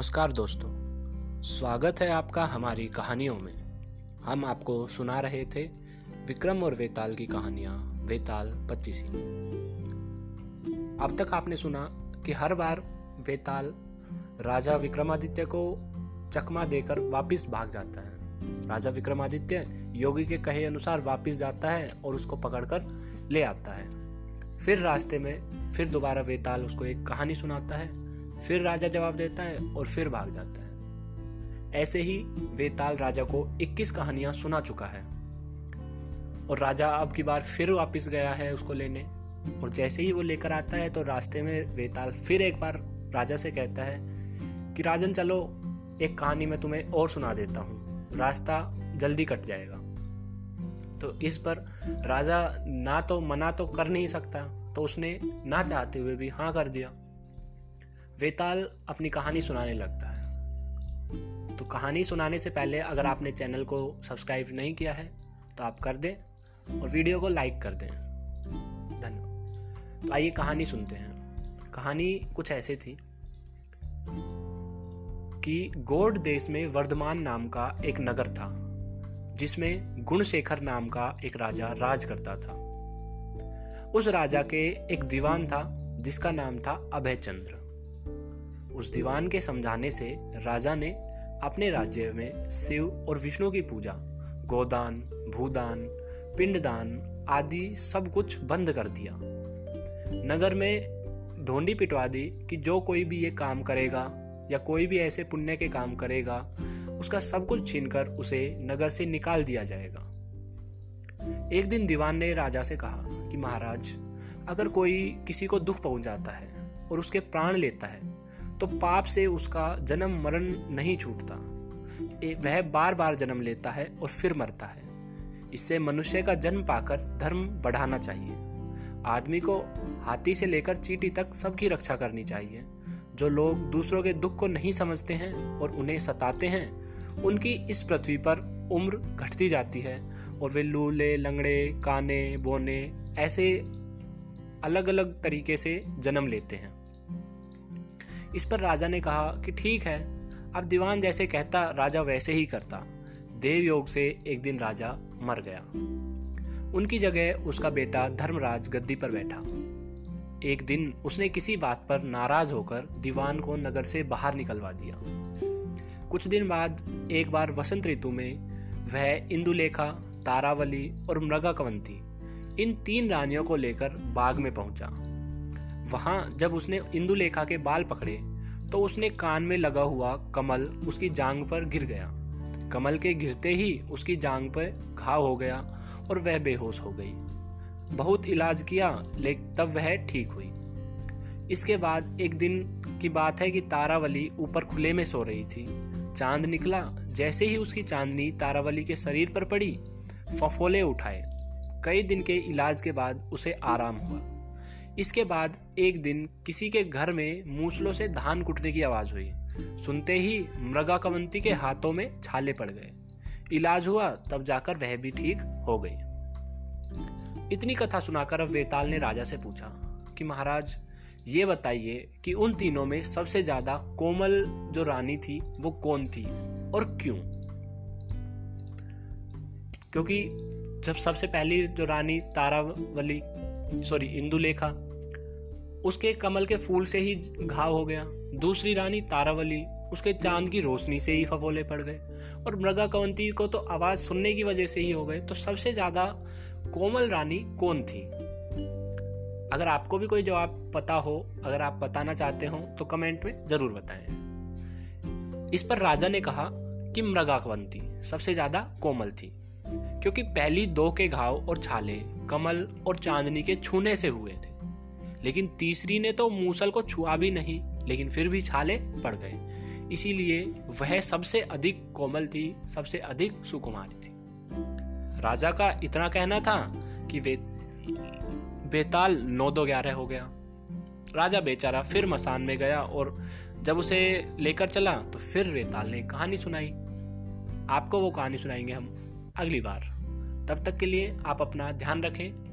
नमस्कार दोस्तों, स्वागत है आपका हमारी कहानियों में। हम आपको सुना रहे थे विक्रम और वेताल की कहानियाँ वेताल 25। अब तक आपने सुना कि हर बार वेताल राजा विक्रमादित्य को चकमा देकर वापस भाग जाता है। राजा विक्रमादित्य योगी के कहे अनुसार वापस जाता है और उसको पकड़कर ले आता है। फिर रास्ते में फिर दोबारा वेताल उसको एक कहानी सुनाता है, फिर राजा जवाब देता है और फिर भाग जाता है। ऐसे ही वेताल राजा को 21 कहानियां सुना चुका है और राजा अब की बार फिर वापस गया है उसको लेने। और जैसे ही वो लेकर आता है तो रास्ते में वेताल फिर एक बार राजा से कहता है कि राजन चलो, एक कहानी मैं तुम्हें और सुना देता हूँ, रास्ता जल्दी कट जाएगा। तो इस पर राजा ना तो मना तो कर नहीं सकता, तो उसने ना चाहते हुए भी हाँ कर दिया। वेताल अपनी कहानी सुनाने लगता है। तो कहानी सुनाने से पहले अगर आपने चैनल को सब्सक्राइब नहीं किया है तो आप कर दें और वीडियो को लाइक कर दें। धन्यवाद। तो आइए कहानी सुनते हैं। कहानी कुछ ऐसे थी कि गौड़ देश में वर्धमान नाम का एक नगर था, जिसमें गुणशेखर नाम का एक राजा राज करता था। उस राजा के एक दीवान था जिसका नाम था अभयचंद्र। उस दीवान के समझाने से राजा ने अपने राज्य में शिव और विष्णु की पूजा, गोदान, भूदान, पिंडदान आदि सब कुछ बंद कर दिया। नगर में ढोंडी पिटवा दी कि जो कोई भी ये काम करेगा या कोई भी ऐसे पुण्य के काम करेगा, उसका सब कुछ छीनकर उसे नगर से निकाल दिया जाएगा। एक दिन दीवान ने राजा से कहा कि महाराज, अगर कोई किसी को दुख पहुंचाता है और उसके प्राण लेता है तो पाप से उसका जन्म मरण नहीं छूटता, वह बार बार जन्म लेता है और फिर मरता है। इससे मनुष्य का जन्म पाकर धर्म बढ़ाना चाहिए। आदमी को हाथी से लेकर चींटी तक सबकी रक्षा करनी चाहिए। जो लोग दूसरों के दुख को नहीं समझते हैं और उन्हें सताते हैं, उनकी इस पृथ्वी पर उम्र घटती जाती है और वे लूले, लंगड़े, काने, बोने ऐसे अलग अलग तरीके से जन्म लेते हैं। इस पर राजा ने कहा कि ठीक है, अब दीवान जैसे कहता राजा वैसे ही करता। देव योग से एक दिन राजा मर गया। उनकी जगह उसका बेटा धर्मराज गद्दी पर बैठा। एक दिन उसने किसी बात पर नाराज होकर दीवान को नगर से बाहर निकलवा दिया। कुछ दिन बाद एक बार वसंत ऋतु में वह इंदुलेखा, तारावली और मृगाकवंती इन 3 रानियों को लेकर बाग में पहुंचा। वहां जब उसने इंदुलेखा के बाल पकड़े तो उसने कान में लगा हुआ कमल उसकी जांघ पर गिर गया। कमल के गिरते ही उसकी जांघ पर घाव हो गया और वह बेहोश हो गई। बहुत इलाज किया लेकिन तब वह ठीक हुई। इसके बाद एक दिन की बात है कि तारावली ऊपर खुले में सो रही थी। चांद निकला। जैसे ही उसकी चांदनी तारावली के शरीर पर पड़ी, फफोले उठाए। कई दिन के इलाज के बाद उसे आराम हुआ। इसके बाद एक दिन किसी के घर में मूसलों से धान कुटने की आवाज हुई। सुनते ही मृगाकवंती के हाथों में छाले पड़ गए। इलाज हुआ, तब जाकर वह भी ठीक हो गई। इतनी कथा सुनाकर अब वेताल ने राजा से पूछा कि महाराज, ये बताइए कि उन तीनों में सबसे ज्यादा कोमल जो रानी थी वो कौन थी और क्यों? क्योंकि जब सबसे पहली जो रानी तारावली इंदुलेखा, उसके कमल के फूल से ही घाव हो गया। दूसरी रानी तारावली, उसके चांद की रोशनी से ही फफोले पड़ गए। और मृगाकवंती को तो आवाज सुनने की वजह से ही हो गए। तो सबसे ज्यादा कोमल रानी कौन थी? अगर आपको भी कोई जवाब पता हो, अगर आप बताना चाहते हो तो कमेंट में जरूर बताएं। इस पर राजा ने कहा कि मृगाकवंती सबसे ज्यादा कोमल थी, क्योंकि पहली 2 के घाव और छाले कमल और चांदनी के छूने से हुए थे, लेकिन तीसरी ने तो मूसल को छुआ भी नहीं, लेकिन फिर भी छाले पड़ गए। इसीलिए वह सबसे अधिक कोमल थी, सबसे अधिक सुकुमारी थी। राजा का इतना कहना था कि बेताल 9-2-11 हो गया। राजा बेचारा फिर मसान में गया और जब उसे लेकर चला तो फिर वेताल ने कहानी सुनाई। आपको वो कहानी सुनाएंगे हम अगली बार। तब तक के लिए आप अपना ध्यान रखें।